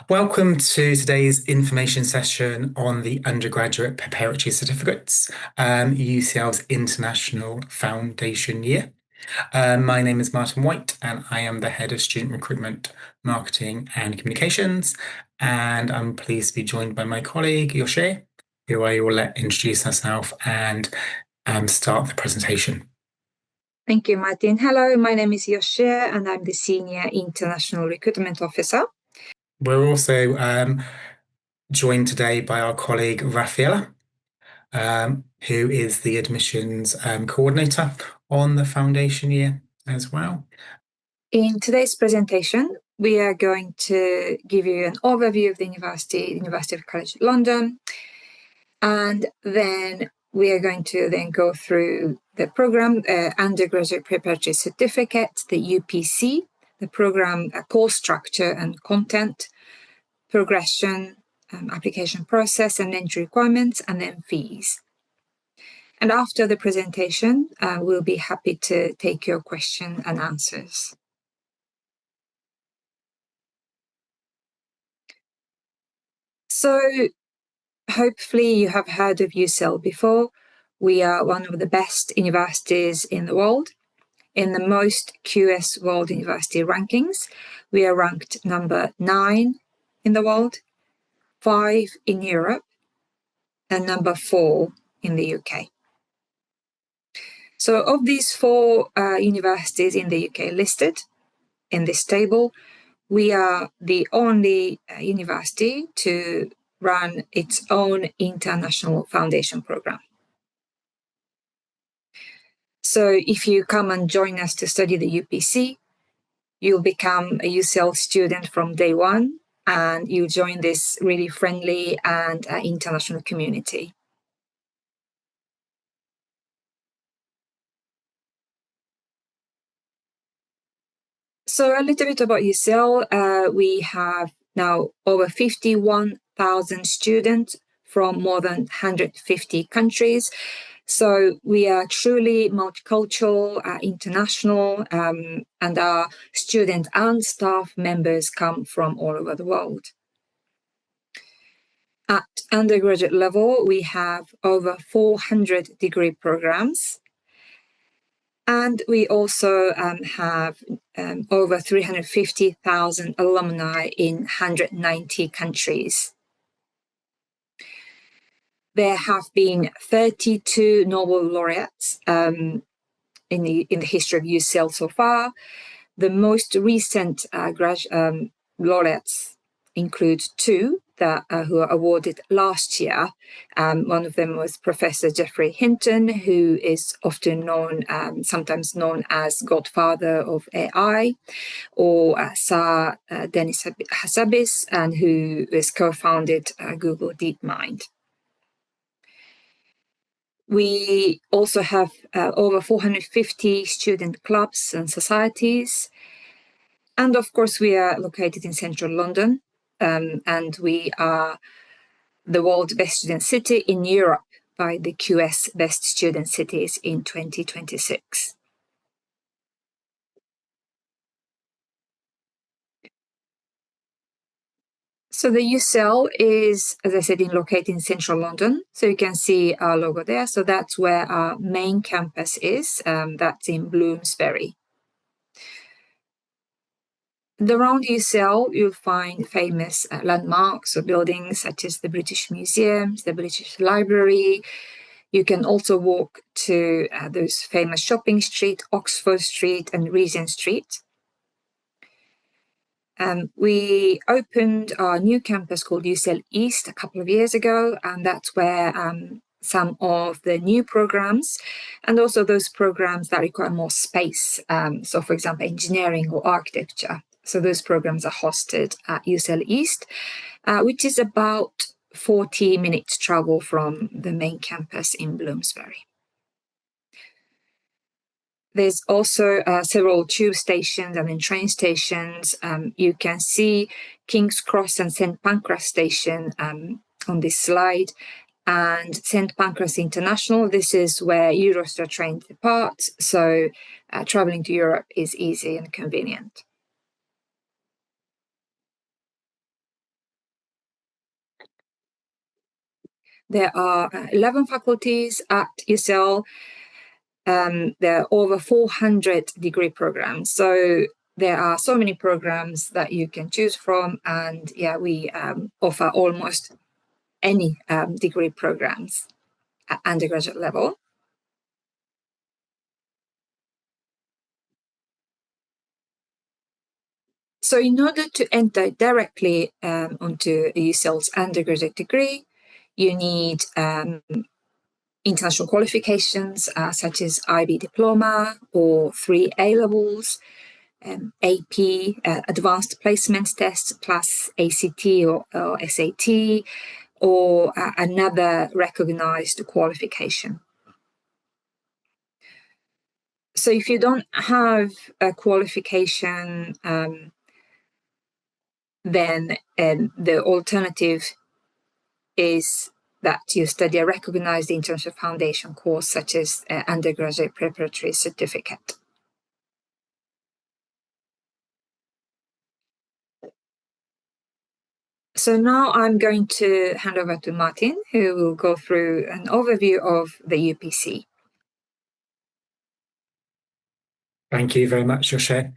Welcome to today's information session on the Undergraduate Preparatory Certificates, UCL's International Foundation Year. My name is Martin White, and I am the Head of Student Recruitment, Marketing and Communications. And I'm pleased to be joined by my colleague, Yoshe, who I will let introduce herself and start the presentation. Thank you, Martin. Hello, my name is Yoshe, and I'm the Senior International Recruitment Officer. We're also joined today by our colleague, Rafaela, who is the admissions coordinator on the foundation year as well. In today's presentation, we are going to give you an overview of the University of College London, and then we are going to then go through the program, Undergraduate Preparatory Certificate, the UPC, the program course structure and content, progression, application process and entry requirements, and then fees. And after the presentation, we'll be happy to take your question and answers. So hopefully you have heard of UCL before. We are one of the best universities in the world. In the most QS World University rankings, we are ranked number 9 in the world, 5 in Europe, and number 4 in the UK. So of these 4 universities in the UK listed in this table, we are the only university to run its own international foundation program. So if you come and join us to study the UPC, you'll become a UCL student from day one, and you join this really friendly and international community. So a little bit about UCL. We have now over 51,000 students from more than 150 countries. So we are truly multicultural, international, and our student and staff members come from all over the world. At undergraduate level, we have over 400 degree programs. And we also have over 350,000 alumni in 190 countries. There have been 32 Nobel laureates in the history of UCL so far. The most recent laureates include 2 that who were awarded last year. One of them was Professor Geoffrey Hinton, who is often known, sometimes known as Godfather of AI, or Sir Denis Hassabis, and who is co-founded Google DeepMind. We also have over 450 student clubs and societies. And of course, we are located in central London, and we are the world's best student city in Europe by the QS Best Student Cities in 2026. So the UCL is, as I said, located in central London. So you can see our logo there. So that's where our main campus is. That's in Bloomsbury. Around UCL, you'll find famous landmarks or buildings such as the British Museum, the British Library. You can also walk to those famous shopping street, Oxford Street and Regent Street. We opened our new campus called UCL East a couple of years ago, and that's where some of the new programs and also those programs that require more space, so for example, engineering or architecture. So those programs are hosted at UCL East, which is about 40 minutes travel from the main campus in Bloomsbury. There's also several tube stations and then train stations. You can see King's Cross and St. Pancras Station on this slide. And St. Pancras International, this is where Eurostar trains depart. So traveling to Europe is easy and convenient. There are 11 faculties at UCL. There are over 400 degree programs. So there are so many programs that you can choose from. And yeah, we offer almost any degree programs at undergraduate level. So in order to enter directly onto UCL's undergraduate degree, you need international qualifications such as IB diploma or 3 A-levels, AP, advanced placement test plus ACT or SAT, or another recognized qualification. So if you don't have a qualification, then the alternative is that you study a recognized international foundation course such as Undergraduate Preparatory Certificate. So now I'm going to hand over to Martin, who will go through an overview of the UPC. Thank you very much, Joshe.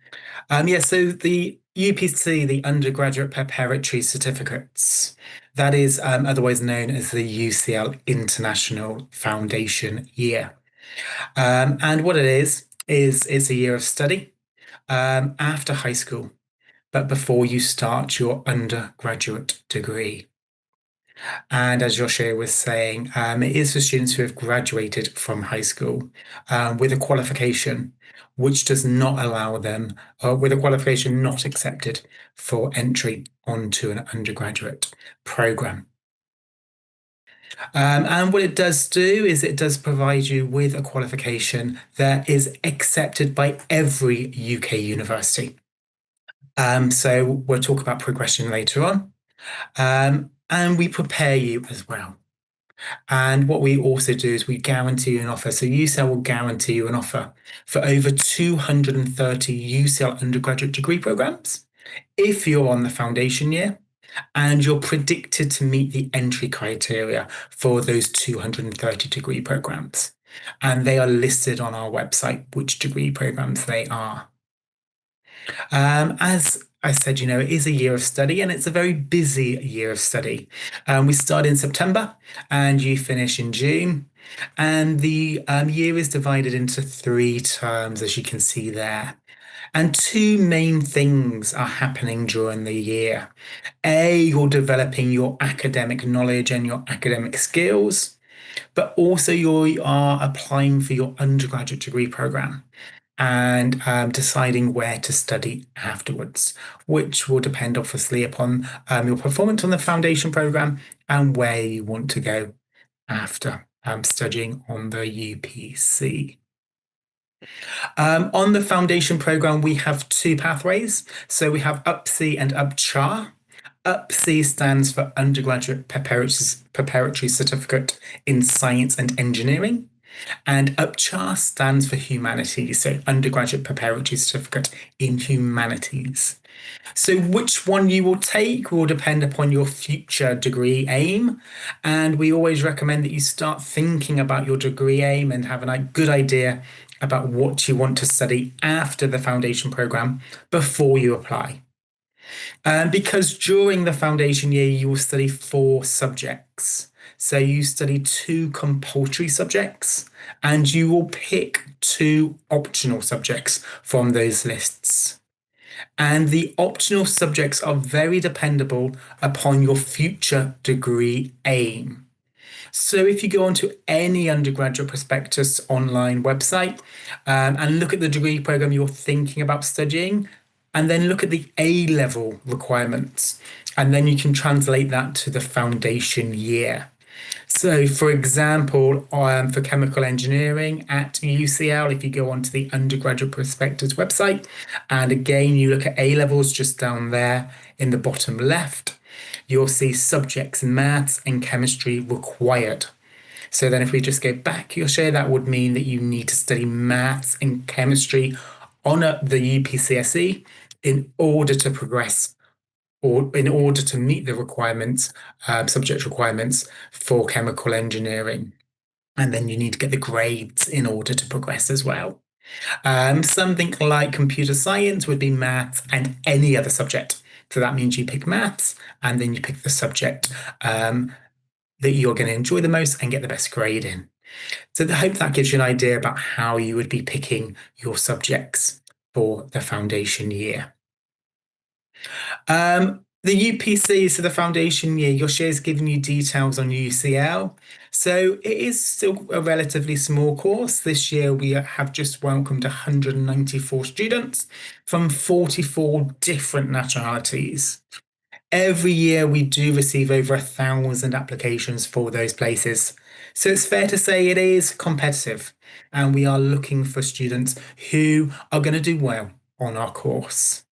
So the UPC, the Undergraduate Preparatory Certificates, that is otherwise known as the UCL International Foundation Year. And what it is it's a year of study after high school, but before you start your undergraduate degree. And as Joshe was saying, it is for students who have graduated from high school with a qualification which does not allow them, with a qualification not accepted for entry onto an undergraduate program. And what it does do is it does provide you with a qualification that is accepted by every UK university. So we'll talk about progression later on. And we prepare you as well. And what we also do is we guarantee you an offer. So UCL will guarantee you an offer for over 230 UCL undergraduate degree programs if you're on the foundation year and you're predicted to meet the entry criteria for those 230 degree programs. And they are listed on our website, which degree programs they are. As I said, it is a year of study and it's a very busy year of study. We start in September and you finish in June. And the year is divided into 3 terms, as you can see there. And 2 main things are happening during the year. You're developing your academic knowledge and your academic skills, but also you are applying for your undergraduate degree program and deciding where to study afterwards, which will depend obviously upon your performance on the foundation program and where you want to go after studying on the UPC. On the foundation program, we have 2 pathways. So we have UPC and UPCHA. UPC stands for Undergraduate Preparatory Certificate in Science and Engineering. And UPCHA stands for Humanities, so Undergraduate Preparatory Certificate in Humanities. So which one you will take will depend upon your future degree aim. And we always recommend that you start thinking about your degree aim and have a good idea about what you want to study after the foundation program before you apply. Because during the foundation year, you will study 4 subjects. So you study 2 compulsory subjects and you will pick 2 optional subjects from those lists. And the optional subjects are very dependable upon your future degree aim. So if you go onto any undergraduate prospectus online website and look at the degree program you're thinking about studying, and then look at the A-level requirements, and then you can translate that to the foundation year. So, for example, for chemical engineering at UCL, if you go onto the undergraduate prospectus website, and again, you look at A-levels just down there in the bottom left, you'll see subjects maths and chemistry required. So then if we just go back, you'll show that would mean that you need to study maths and chemistry on the UPCSE in order to progress or in order to meet the requirements, subject requirements for chemical engineering. And then you need to get the grades in order to progress as well. Something like computer science would be maths and any other subject. So that means you pick maths and then you pick the subject that you're going to enjoy the most and get the best grade in. So I hope that gives you an idea about how you would be picking your subjects for the foundation year. The UPC, so the foundation year, your share is giving you details on UCL. So it is still a relatively small course. This year we have just welcomed 194 students from 44 different nationalities. Every year we do receive over 1,000 applications for those places. So it's fair to say it is competitive, and we are looking for students who are going to do well on our course.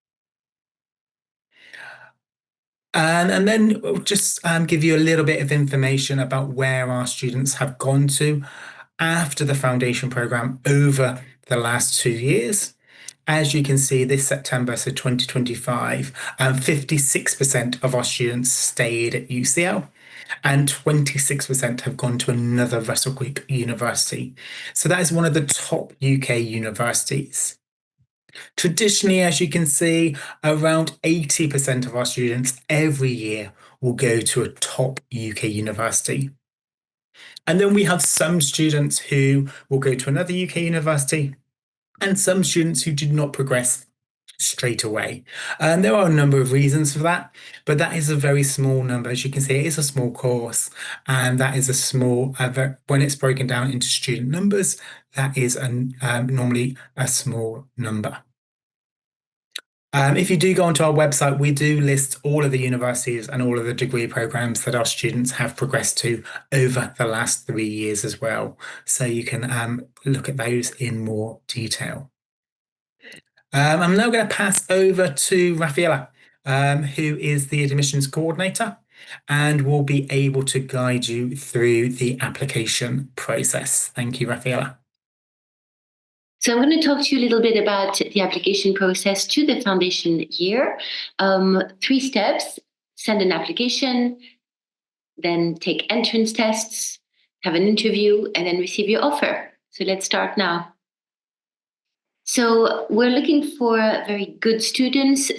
And then we'll just give you a little bit of information about where our students have gone to after the foundation program over the last 2 years. As you can see, this September, so 2025, 56% of our students stayed at UCL and 26% have gone to another Russell Group university. So that is one of the top UK universities. Traditionally, as you can see, around 80% of our students every year will go to a top UK university. And then we have some students who will go to another UK university and some students who did not progress straight away. And there are a number of reasons for that, but that is a very small number. As you can see, it is a small course, and that is a small, when it's broken down into student numbers, that is normally a small number. If you do go onto our website, we do list all of the universities and all of the degree programs that our students have progressed to over the last 3 years as well. So you can look at those in more detail. I'm now going to pass over to Raffaella, who is the admissions coordinator, and will be able to guide you through the application process. Thank you, Raffaella. So I'm going to talk to you a little bit about the application process to the foundation year. 3 steps: send an application, then take entrance tests, have an interview, and then receive your offer. So let's start now. So we're looking for very good students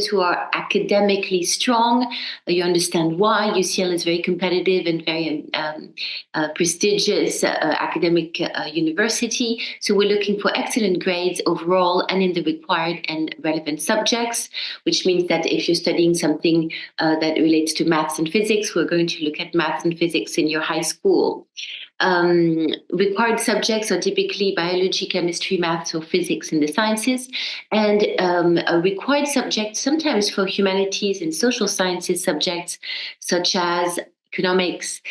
who are academically strong. You understand why. UCL is very competitive and very prestigious academic university. So we're looking for excellent grades overall and in the required and relevant subjects, which means that if you're studying something that relates to maths and physics, we're going to look at maths and physics in your high school. Required subjects are typically biology, chemistry, maths, or physics in the sciences. And a required subject, sometimes for humanities and social sciences subjects, such as economics,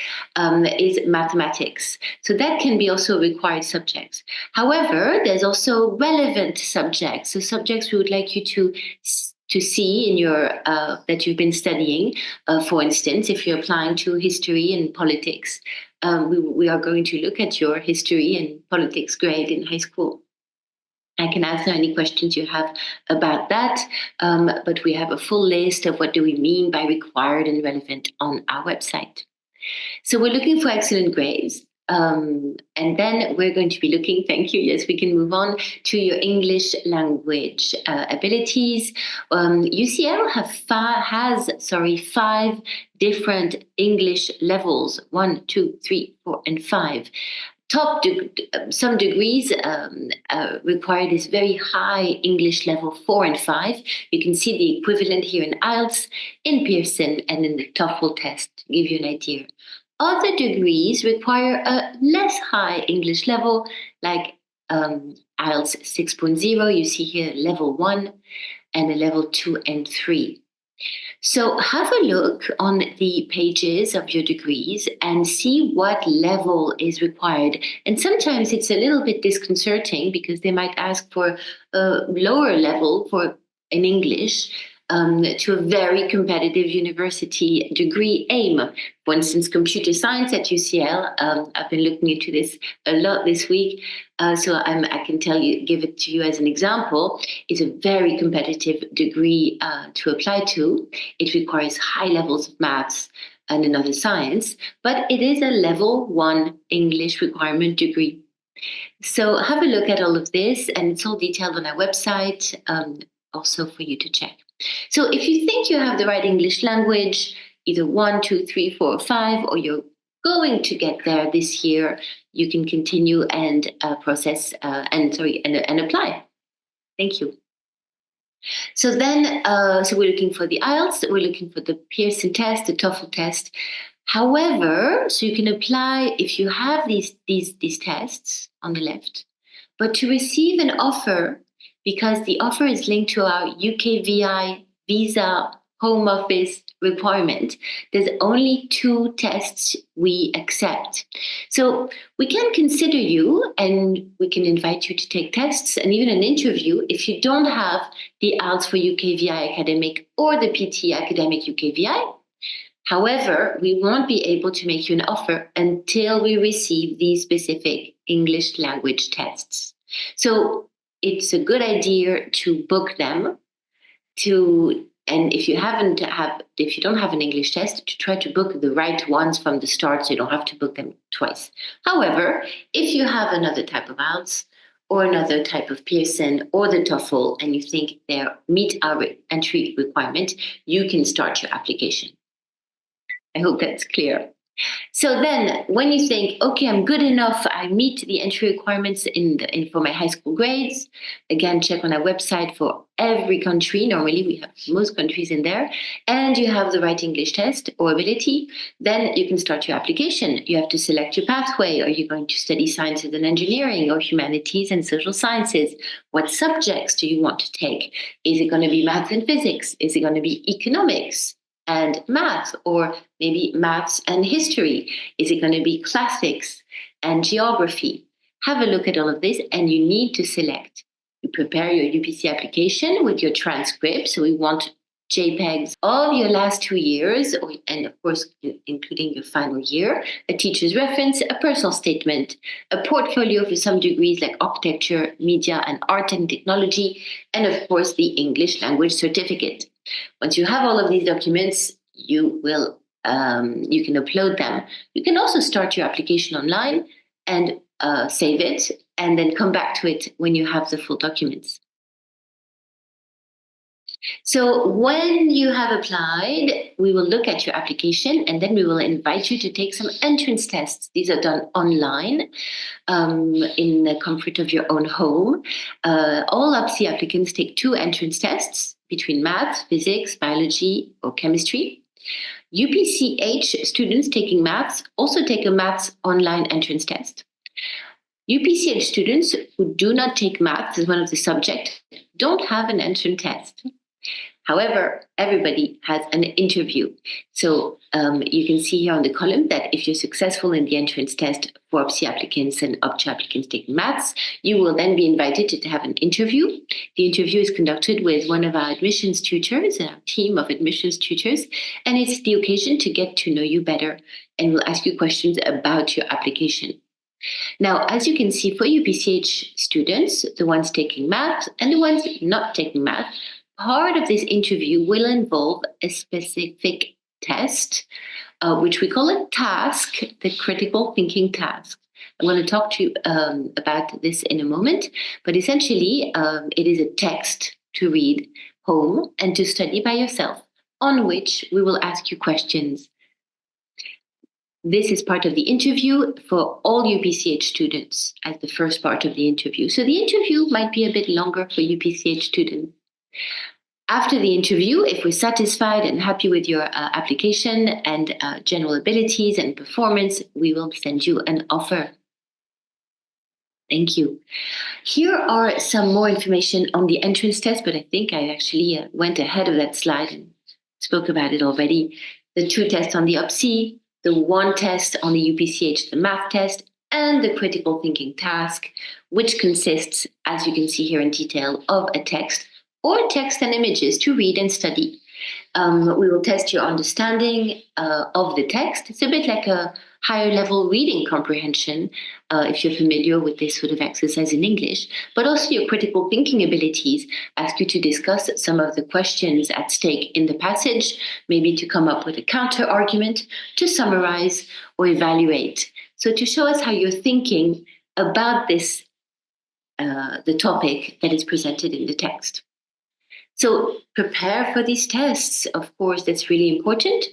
is mathematics. So that can be also required subjects. However, there's also relevant subjects. So subjects we would like you to see in your that you've been studying. For instance, if you're applying to history and politics, we are going to look at your history and politics grade in high school. I can answer any questions you have about that, but we have a full list of what do we mean by required and relevant on our website. So we're looking for excellent grades. And then we're going to be looking, thank you, yes, we can move on to your English language abilities. UCL has 5 different English levels, 1, 2, 3, 4, and 5. Some degrees require this very high English level 4 and 5. You can see the equivalent here in IELTS, in Pearson, and in the TOEFL test, to give you an idea. Other degrees require a less high English level, like IELTS 6.0. You see here level 1 and a level 2 and 3. So have a look on the pages of your degrees and see what level is required. And sometimes it's a little bit disconcerting because they might ask for a lower level in English. to a very competitive university degree aim. For instance, computer science at UCL. I've been looking into this a lot this week, so I can give it to you as an example. It's a very competitive degree to apply to. It requires high levels of maths and another science, but it is a level 1 English requirement degree. So have a look at all of this, and it's all detailed on our website, also for you to check. So if you think you have the right English language, either 1, 2, 3, 4, or 5, or you're going to get there this year, you can continue and and apply. Thank you. So then, we're looking for the IELTS, we're looking for the Pearson test, the TOEFL test. However, so you can apply if you have these tests on the left, but to receive an offer, because the offer is linked to our UKVI visa home office requirement, there's only 2 tests we accept. So we can consider you and we can invite you to take tests and even an interview if you don't have the IELTS for UKVI Academic or the PT Academic UKVI. However, we won't be able to make you an offer until we receive these specific English language tests. So it's a good idea to book them, and if you don't have an English test, to try to book the right ones from the start, so you don't have to book them twice. However, if you have another type of IELTS or another type of Pearson or the TOEFL, and you think they meet our entry requirement, you can start your application. I hope that's clear. So then when you think, okay, I'm good enough, I meet the entry requirements for my high school grades, again, check on our website for every country. Normally we have most countries in there, and you have the right English test or ability, then you can start your application. You have to select your pathway. Are you going to study sciences and engineering or humanities and social sciences? What subjects do you want to take? Is it going to be maths and physics? Is it going to be economics and math, or maybe maths and history? Is it going to be classics and geography? Have a look at all of this, and you need to select. You prepare your UPC application with your transcript. So we want JPEGs of your last 2 years, and of course, including your final year, a teacher's reference, a personal statement, a portfolio for some degrees like architecture, media, and art and technology, and of course, the English language certificate. Once you have all of these documents, you can upload them. You can also start your application online and save it, and then come back to it when you have the full documents. So when you have applied, we will look at your application, and then we will invite you to take some entrance tests. These are done online in the comfort of your own home. All UPC applicants take 2 entrance tests between math, physics, biology, or chemistry. UPCH students taking maths also take a maths online entrance test. UPCH students who do not take maths as one of the subjects don't have an entrance test. However, everybody has an interview. So you can see here on the column that if you're successful in the entrance test for UPC applicants and UPCH applicants taking maths, you will then be invited to have an interview. The interview is conducted with one of our admissions tutors, our team of admissions tutors, and it's the occasion to get to know you better, and we'll ask you questions about your application. Now, as you can see, for UPCH students, the ones taking math and the ones not taking math, part of this interview will involve a specific test, which we call a task, the critical thinking task. I'm going to talk to you about this in a moment, but essentially it is a text to read home and to study by yourself, on which we will ask you questions. This is part of the interview for all UPCH students as the first part of the interview. So the interview might be a bit longer for UPCH students. After the interview, if we're satisfied and happy with your application and general abilities and performance, we will send you an offer. Thank you. Here are some more information on the entrance test, but I think I actually went ahead of that slide and spoke about it already. The 2 tests on the UPC, the 1 test on the UPCH, the math test, and the critical thinking task, which consists, as you can see here in detail, of a text or text and images to read and study. We will test your understanding of the text. It's a bit like a higher level reading comprehension, if you're familiar with this sort of exercise in English, but also your critical thinking abilities. Ask you to discuss some of the questions at stake in the passage, maybe to come up with a counter argument, to summarize or evaluate. So to show us how you're thinking about this, the topic that is presented in the text. So prepare for these tests. Of course, that's really important.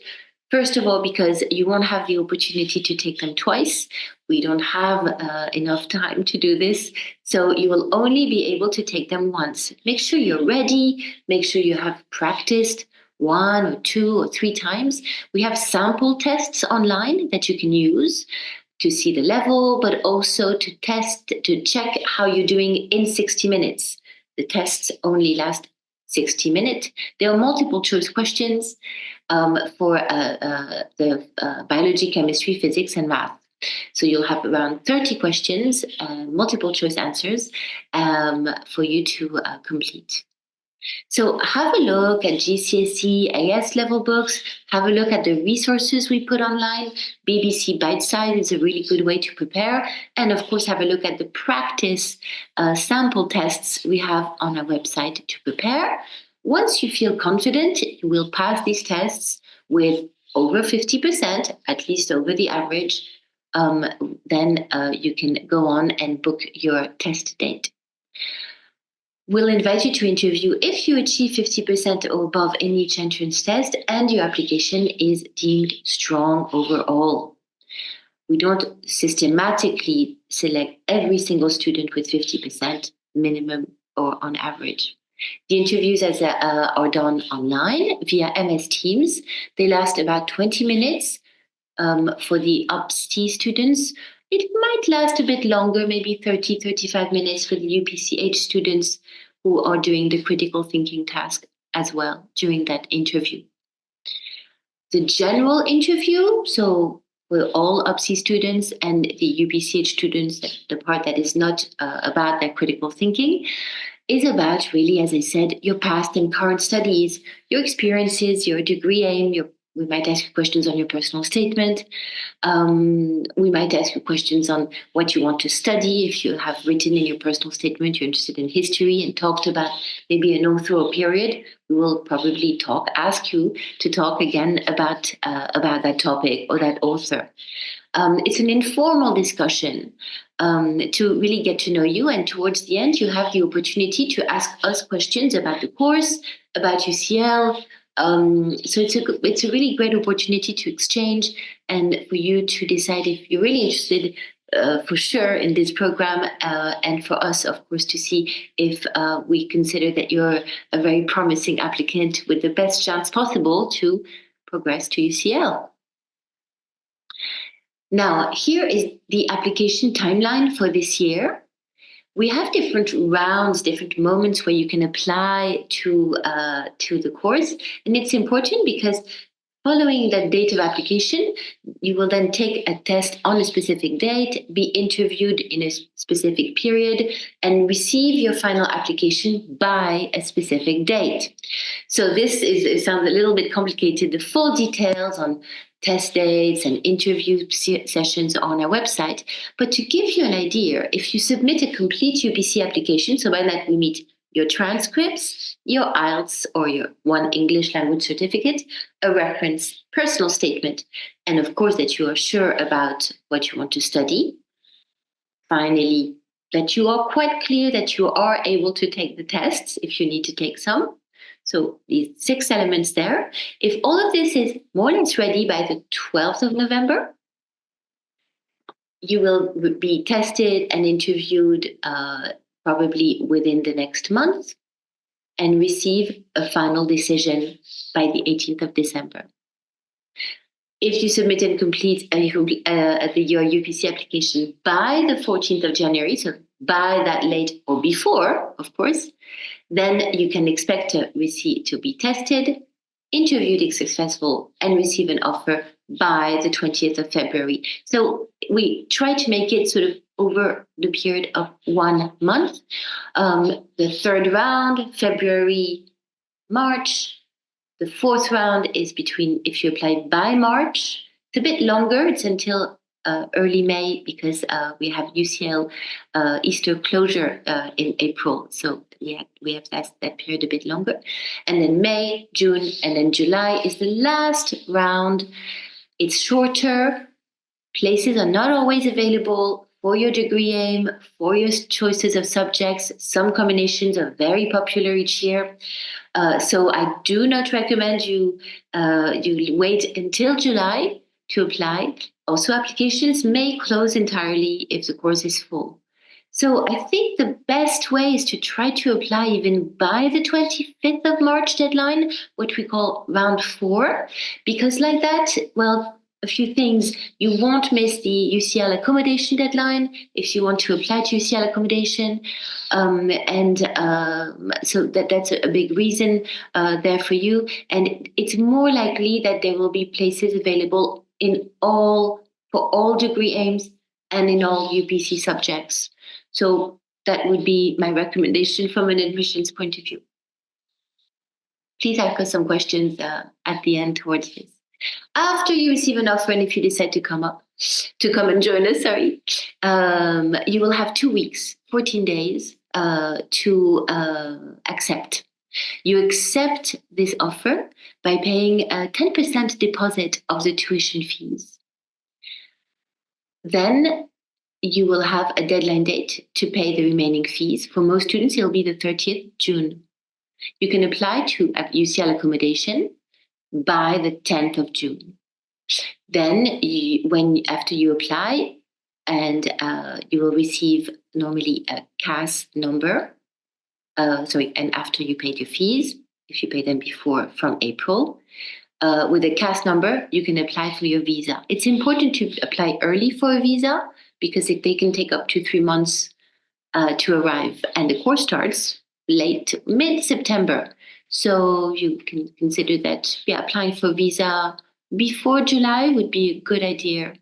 First of all, because you won't have the opportunity to take them twice. We don't have enough time to do this. So you will only be able to take them once. Make sure you're ready. Make sure you have practiced 1 or 2 or 3 times. We have sample tests online that you can use to see the level, but also to test, to check how you're doing in 60 minutes. The tests only last 60 minutes. There are multiple choice questions for the biology, chemistry, physics, and math. So you'll have around 30 questions, multiple choice answers for you to complete. So have a look at GCSE AS level books. Have a look at the resources we put online. BBC Bitesize is a really good way to prepare. And of course, have a look at the practice sample tests we have on our website to prepare. Once you feel confident, you will pass these tests with over 50%, at least over the average. Then you can go on and book your test date. We'll invite you to interview if you achieve 50% or above in each entrance test and your application is deemed strong overall. We don't systematically select every single student with 50% minimum or on average. The interviews are done online via MS Teams. They last about 20 minutes. For the UPC students, it might last a bit longer, maybe 30, 35 minutes for the UPCH students who are doing the critical thinking task as well during that interview. The general interview, so for all UPC students and the UPCH students, the part that is not about their critical thinking, is about really, as I said, your past and current studies, your experiences, your degree aim, we might ask you questions on your personal statement. We might ask you questions on what you want to study. If you have written in your personal statement you're interested in history and talked about maybe an author or period, we will probably ask you to talk again about that topic or that author. It's an informal discussion to really get to know you. And towards the end, you have the opportunity to ask us questions about the course, about UCL. So it's a really great opportunity to exchange and for you to decide if you're really interested for sure in this program, and for us, of course, to see if we consider that you're a very promising applicant with the best chance possible to progress to UCL. Now, here is the application timeline for this year. We have different rounds, different moments where you can apply to the course. And it's important because following that date of application, you will then take a test on a specific date, be interviewed in a specific period, and receive your final application by a specific date. So it sounds a little bit complicated. The full details on test dates and interview sessions on our website. But to give you an idea, if you submit a complete UPC application, so by that we mean your transcripts, your IELTS or your 1 English language certificate, a reference, personal statement, and of course that you are sure about what you want to study. Finally, that you are quite clear that you are able to take the tests if you need to take some. So these 6 elements there. If all of this is more or less ready by the 12th of November, you will be tested and interviewed probably within the next month and receive a final decision by the 18th of December. If you submit and complete your UPC application by the 14th of January, so by that late or before, of course, then you can expect to be tested, interviewed if successful, and receive an offer by the 20th of February. So we try to make it sort of over the period of 1 month. The third round, February, March. The fourth round is between, if you apply by March, it's a bit longer. It's until early May because we have UCL Easter closure in April. So we have that period a bit longer. And then May, June, and then July is the last round. It's shorter. Places are not always available for your degree aim, for your choices of subjects. Some combinations are very popular each year. So I do not recommend you wait until July to apply. Also, applications may close entirely if the course is full. So I think the best way is to try to apply even by the 25th of March deadline, what we call round 4, because like that, well, a few things. You won't miss the UCL accommodation deadline if you want to apply to UCL accommodation. So that's a big reason there for you. And it's more likely that there will be places available for all degree aims and in all UPC subjects. So that would be my recommendation from an admissions point of view. Please ask us some questions at the end towards this. After you receive an offer and if you decide to come and join us, you will have 2 weeks, 14 days to accept. You accept this offer by paying a 10% deposit of the tuition fees. Then you will have a deadline date to pay the remaining fees. For most students, it'll be the 30th June. You can apply to UCL accommodation by the 10th of June. Then after you apply, and you will receive normally a CAS number, and after you paid your fees, if you pay them before, from April, with a CAS number, you can apply for your visa. It's important to apply early for a visa because they can take up to 3 months to arrive, and the course starts mid-September. So you can consider that applying for visa before July would be a good idea.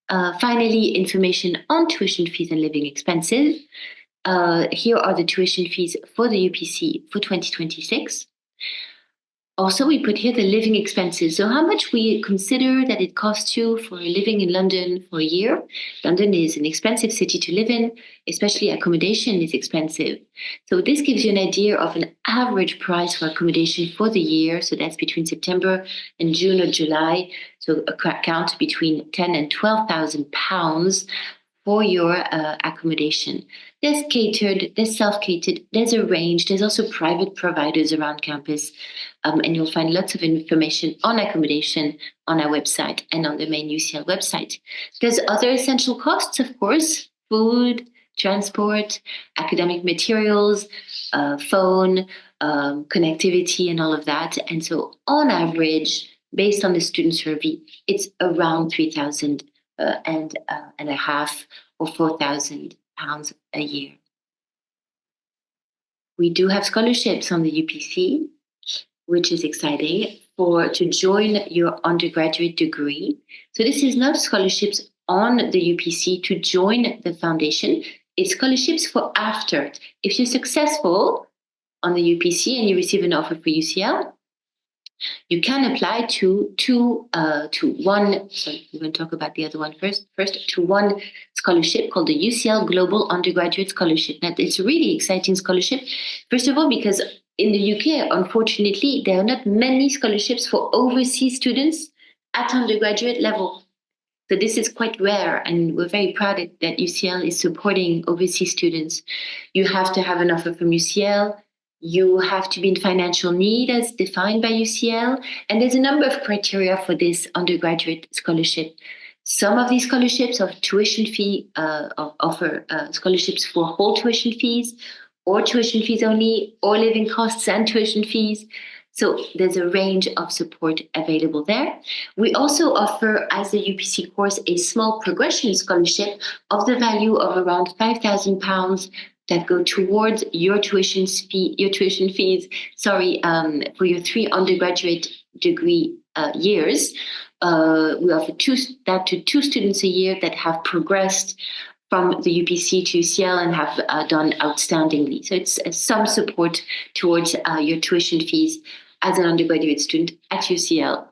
Finally, information on tuition fees and living expenses. Here are the tuition fees for the UPC for 2026. Also, we put here the living expenses. So how much we consider that it costs you for living in London for a year. London is an expensive city to live in, especially accommodation is expensive. So this gives you an idea of an average price for accommodation for the year. So that's between September and June or July. So account between 10 and 12,000 pounds for your accommodation. There's catered, there's self-catered, there's a range, there's also private providers around campus, and you'll find lots of information on accommodation on our website and on the main UCL website. There's other essential costs, of course, food, transport, academic materials, phone, connectivity, and all of that. And so on average, based on the student survey, it's around 3,000 and a half or 4,000 pounds a year. We do have scholarships on the UPC, which is exciting, to join your undergraduate degree. So this is not scholarships on the UPC to join the foundation. It's scholarships for after. If you're successful on the UPC and you receive an offer for UCL, you can apply to one. Sorry, we're going to talk about the other one first. To one scholarship called the UCL Global Undergraduate Scholarship. Now, it's a really exciting scholarship. First of all, because in the UK, unfortunately, there are not many scholarships for overseas students at undergraduate level. So this is quite rare, and we're very proud that UCL is supporting overseas students. You have to have an offer from UCL. You have to be in financial need as defined by UCL. And there's a number of criteria for this undergraduate scholarship. Some of these scholarships offer scholarships for whole tuition fees, or tuition fees only, or living costs and tuition fees. So there's a range of support available there. We also offer, as a UPC course, a small progression scholarship of the value of around £5,000 that go towards your tuition fees. For your 3 undergraduate degree years. we offer that to 2 students a year that have progressed from the UPC to UCL and have done outstandingly. So it's some support towards your tuition fees as an undergraduate student at UCL.